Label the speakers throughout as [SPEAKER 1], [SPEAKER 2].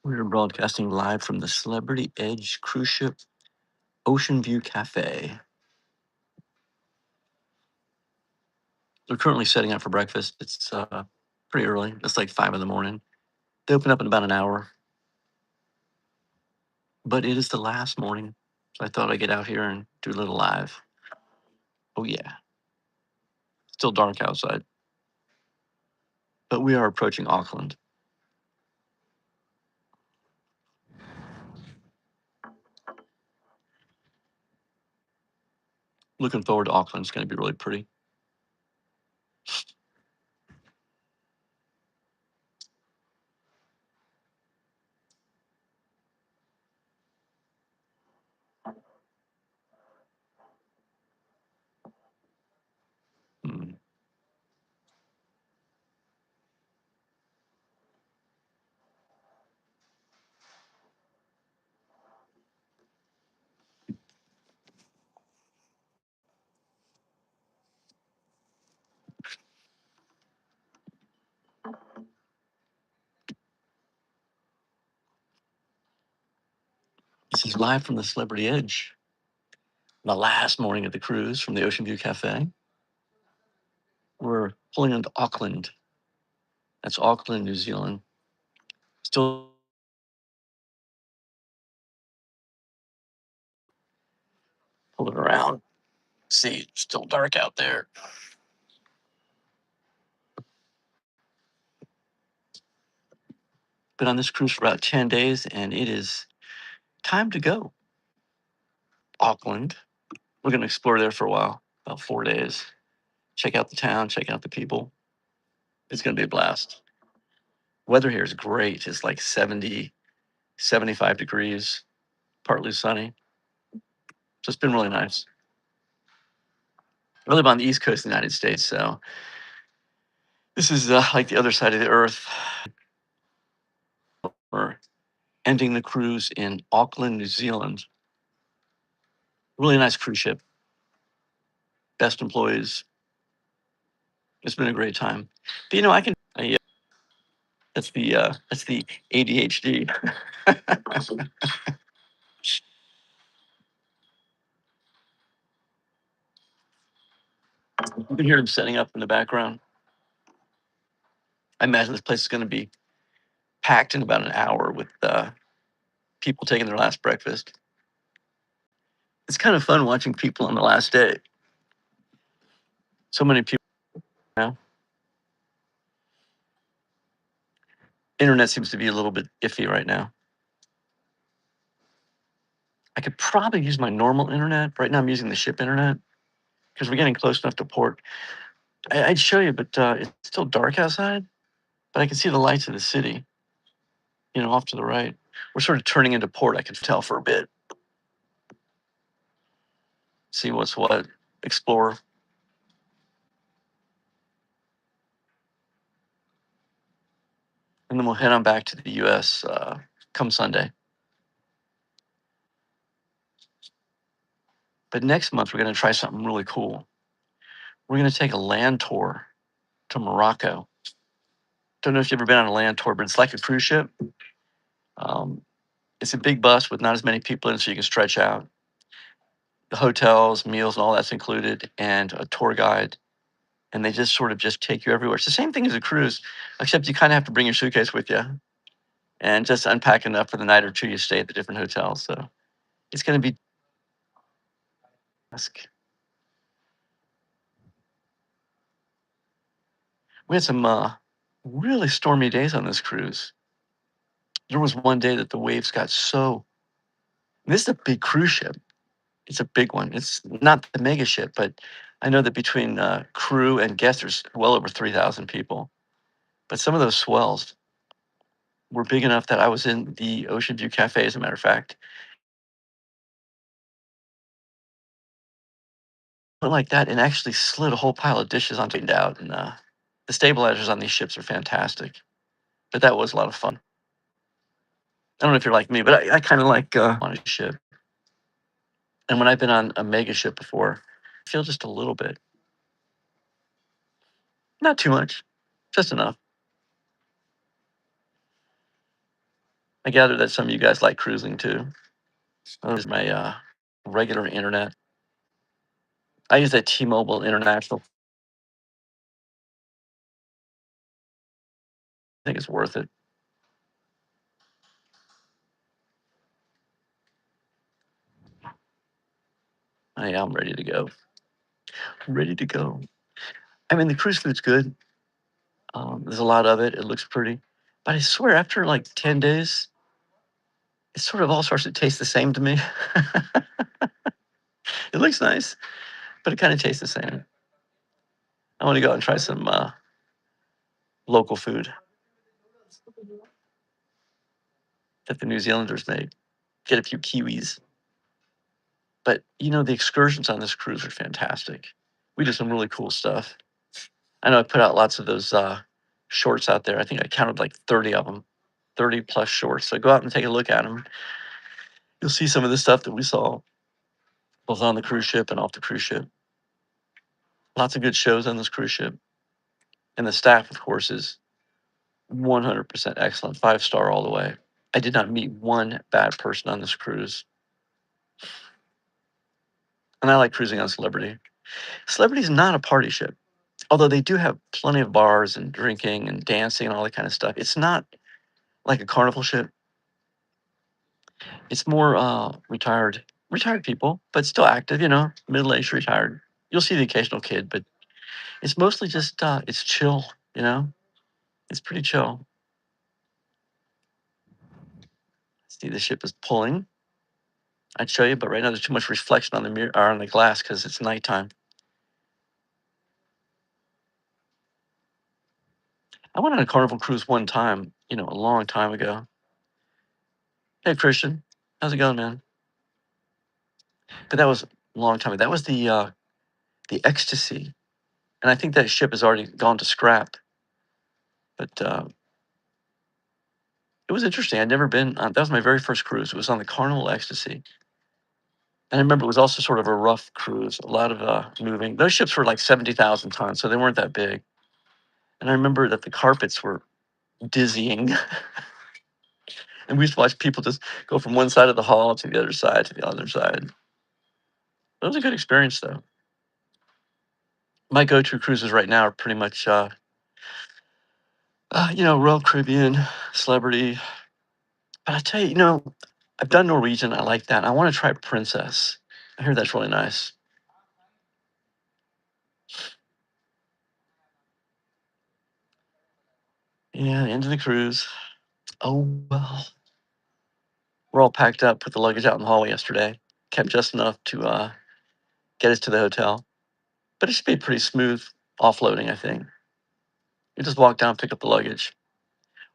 [SPEAKER 1] We're broadcasting live from the Celebrity Edge cruise ship Oceanview Cafe. They're currently setting up for breakfast. It's pretty early. It's like 5 in the morning. They open up in about an hour, but it is the last morning. So I thought I'd get out here and do a little live. Oh, yeah. Still dark outside, but we are approaching Auckland. Looking forward to Auckland. It's going to be really pretty. Hmm. This is live from the Celebrity Edge. The last morning of the cruise from the Oceanview Cafe. We're pulling into Auckland. That's Auckland, New Zealand. Still pulling around. See, it's still dark out there. Been on this cruise for about 10 days, and it is time to go. Auckland. We're going to explore there for a while, about 4 days. Check out the town, check out the people. It's going to be a blast. Weather here is great. It's like 70, 75 degrees, partly sunny. So it's been really nice. I live on the East Coast of the United States, so this is like the other side of the earth. We're ending the cruise in Auckland, New Zealand. Really nice cruise ship. Best employees. It's been a great time. But that's the ADHD. You can hear them setting up in the background. I imagine this place is going to be packed in about an hour with people taking their last breakfast. It's kind of fun watching people on the last day. So many people now. Internet seems to be a little bit iffy right now. I could probably use my normal internet. Right now I'm using the ship internet because we're getting close enough to port. I'd show you, but it's still dark outside, but I can see the lights of the city, off to the right. We're sort of turning into port, I can tell for a bit. See what's what, explore. And then we'll head on back to the US come Sunday. But next month, we're going to try something really cool. We're going to take a land tour to Morocco. Don't know if you've ever been on a land tour, but it's like a cruise ship. Um, it's a big bus with not as many people in it, so you can stretch out. The hotels, meals, and all that's included, and a tour guide. And they just sort of just take you everywhere. It's the same thing as a cruise, except you kind of have to bring your suitcase with you and just unpack enough for the night or two you stay at the different hotels. So it's going to be. We had some really stormy days on this cruise. There was one day that the waves got so. This is a big cruise ship. It's a big one. It's not the mega ship, but I know that between crew and guests, there's well over 3,000 people. But some of those swells were big enough that I was in the Ocean View Cafe, as a matter of fact. Went like that and actually slid a whole pile of dishes onto it out. And the stabilizers on these ships are fantastic. But that was a lot of fun. I don't know if you're like me, but I kind of like on a ship. And when I've been on a mega ship before, I feel just a little bit. Not too much, just enough. I gather that some of you guys like cruising too. There's my regular internet. I use that T-Mobile International. I think it's worth it. I'm ready to go. Ready to go. I mean, the cruise food's good. There's a lot of it. It looks pretty. But I swear, after like 10 days, it sort of all starts to taste the same to me. It looks nice, but it kind of tastes the same. I want to go out and try some local food that the New Zealanders make. Get a few kiwis. But the excursions on this cruise are fantastic. We did some really cool stuff. I know I put out lots of those shorts out there. I think I counted like 30 of them, 30 plus shorts. So go out and take a look at them. You'll see some of the stuff that we saw both on the cruise ship and off the cruise ship. Lots of good shows on this cruise ship. And the staff, of course, is 100% excellent, 5-star all the way. I did not meet one bad person on this cruise. And I like cruising on Celebrity. Celebrity is not a party ship, although they do have plenty of bars and drinking and dancing and all that kind of stuff. It's not like a carnival ship. It's more retired people, but still active, middle-aged retired. You'll see the occasional kid, but it's mostly just it's chill, It's pretty chill. See, the ship is pulling. I'd show you, but right now there's too much reflection on the mirror or on the glass because it's nighttime. I went on a Carnival cruise one time, a long time ago. Hey, Christian, how's it going, man? But that was a long time ago. That was the Ecstasy, and I think that ship has already gone to scrap. But it was interesting. I'd never been on. That was my very first cruise. It was on the Carnival Ecstasy, and I remember it was also sort of a rough cruise. A lot of moving. Those ships were like 70,000 tons, so they weren't that big. And I remember that the carpets were dizzying. And we used to watch people just go from one side of the hall to the other side to the other side. It was a good experience, though. My go-to cruises right now are pretty much, Royal Caribbean, Celebrity. But I tell you, I've done Norwegian. I like that. I want to try Princess. I hear that's really nice. Yeah, the end of the cruise. Oh, well. We're all packed up, put the luggage out in the hall yesterday. Kept just enough to get us to the hotel. But it should be pretty smooth offloading, I think. You just walk down, pick up the luggage.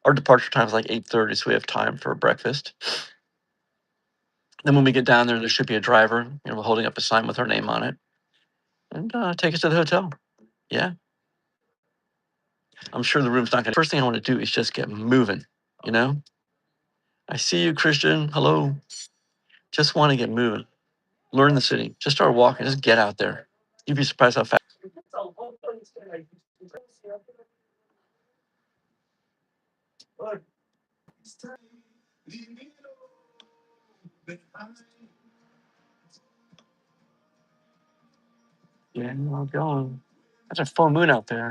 [SPEAKER 1] Our departure time is like 8:30, so we have time for breakfast. Then when we get down there should be a driver, holding up a sign with our name on it, and take us to the hotel. Yeah, I'm sure the room's not gonna. First thing I want to do is just get moving. You know, I see you, Christian. Hello. Just want to get moving. Learn the city. Just start walking. Just get out there. You'd be surprised how fast. Yeah, I'm going. There's a full moon out there,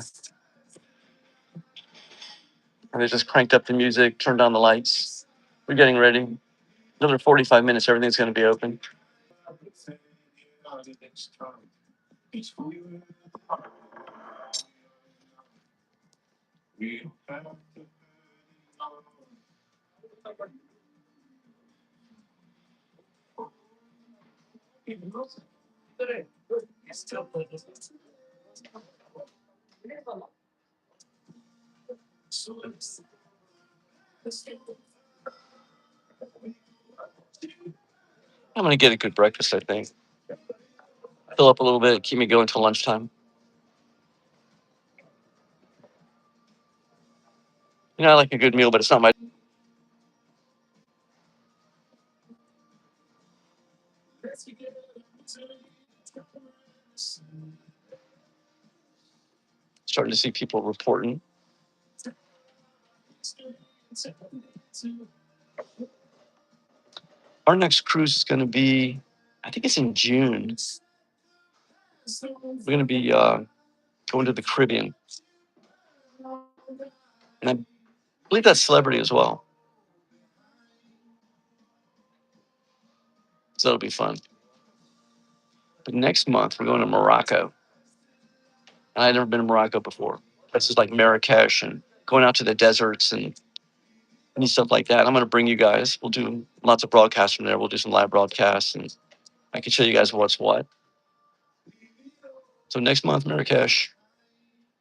[SPEAKER 1] and they just cranked up the music, turned down the lights. We're getting ready. Another 45 minutes, everything's going to be open. I'm going to get a good breakfast, I think. Fill up a little bit, keep me going till lunchtime. I like a good meal, but it's not my. Starting to see people reporting. Our next cruise is going to be, I think it's in June. We're going to be going to the Caribbean. And I believe that's celebrity as well. So it'll be fun. But next month, we're going to Morocco. And I'd never been to Morocco before. Places like Marrakesh and going out to the deserts and neat stuff like that. I'm going to bring you guys. We'll do lots of broadcasts from there. We'll do some live broadcasts and I can show you guys what's what. So next month, Marrakesh.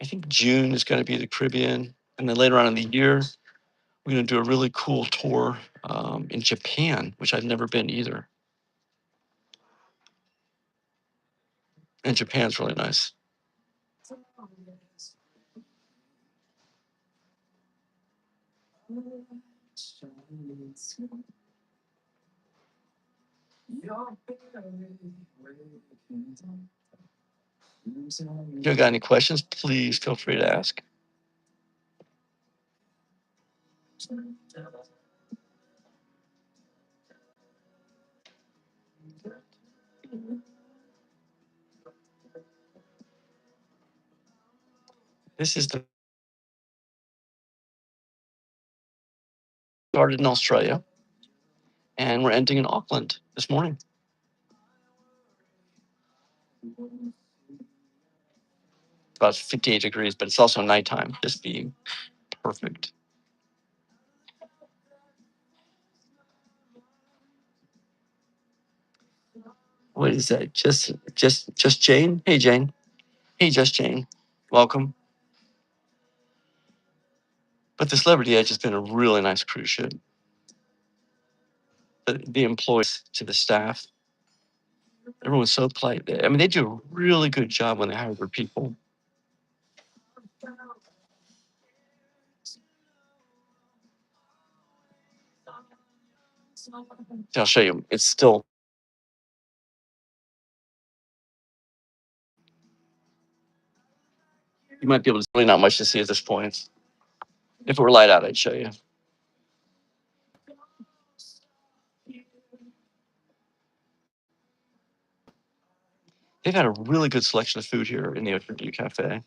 [SPEAKER 1] I think June is going to be the Caribbean. And then later on in the year, we're going to do a really cool tour in Japan, which I've never been either. And Japan's really nice. If you got any questions, please feel free to ask. This is the started in Australia, and we're ending in Auckland this morning. About 58 degrees, but it's also nighttime, just being perfect. What is that? Just Jane? Hey, Jane. Hey, just Jane. Welcome. But the Celebrity Edge has been a really nice cruise ship. The employees to the staff, everyone's so polite. I mean, they do a really good job when they hire their people. I'll show you. It's still, you might be able to, really not much to see at this point. If it were light out, I'd show you. They've had a really good selection of food here in the Oceanview Cafe.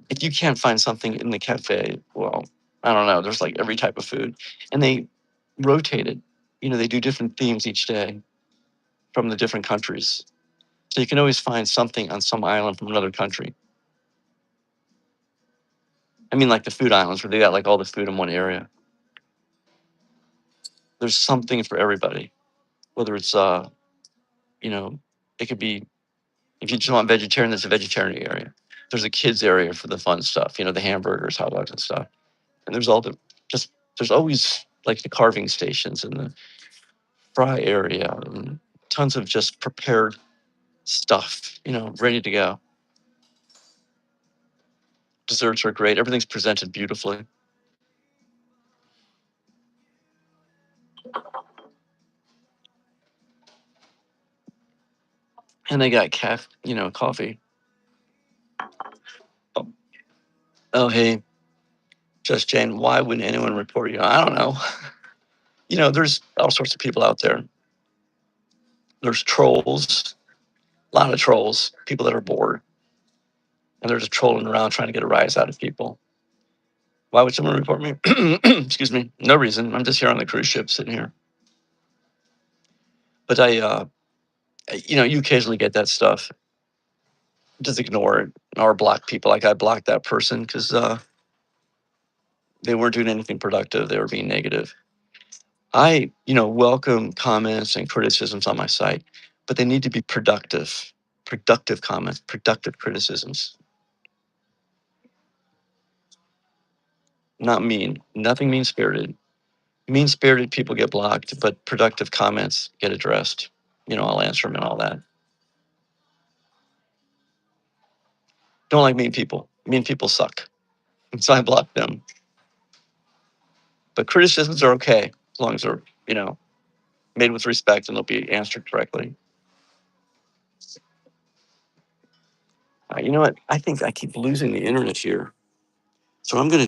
[SPEAKER 1] If you can't find something in the cafe, well, I don't know. There's like every type of food. And they rotate it. You know, they do different themes each day from the different countries. So you can always find something on some island from another country. I mean, like the food islands where they got like all the food in one area. There's something for everybody, whether it's, you know, it could be, if you just want vegetarian, there's a vegetarian area. There's a kids area for the fun stuff, you know, the hamburgers, hot dogs and stuff. And there's all the, just, there's always like the carving stations and the fry area and tons of just prepared stuff, you know, ready to go. Desserts are great. Everything's presented beautifully. And they got coffee. Oh, oh, hey, Just Jane, why wouldn't anyone report you? I don't know. You know, there's all sorts of people out there. There's trolls, a lot of trolls, people that are bored, and they're just trolling around trying to get a rise out of people. Why would someone report me? Excuse me. No reason. I'm just here on the cruise ship sitting here. But you occasionally get that stuff. Just ignore it or block people. Like I blocked that person because they weren't doing anything productive. They were being negative. I, welcome comments and criticisms on my site, but they need to be productive. Productive comments, productive criticisms, not mean. Nothing mean spirited. Mean spirited people get blocked, but productive comments get addressed. I'll answer them and all that. Don't like mean people. Mean people suck. So I block them. But criticisms are okay as long as they're, made with respect and they'll be answered correctly. You know what? I think I keep losing the internet here. So I'm going to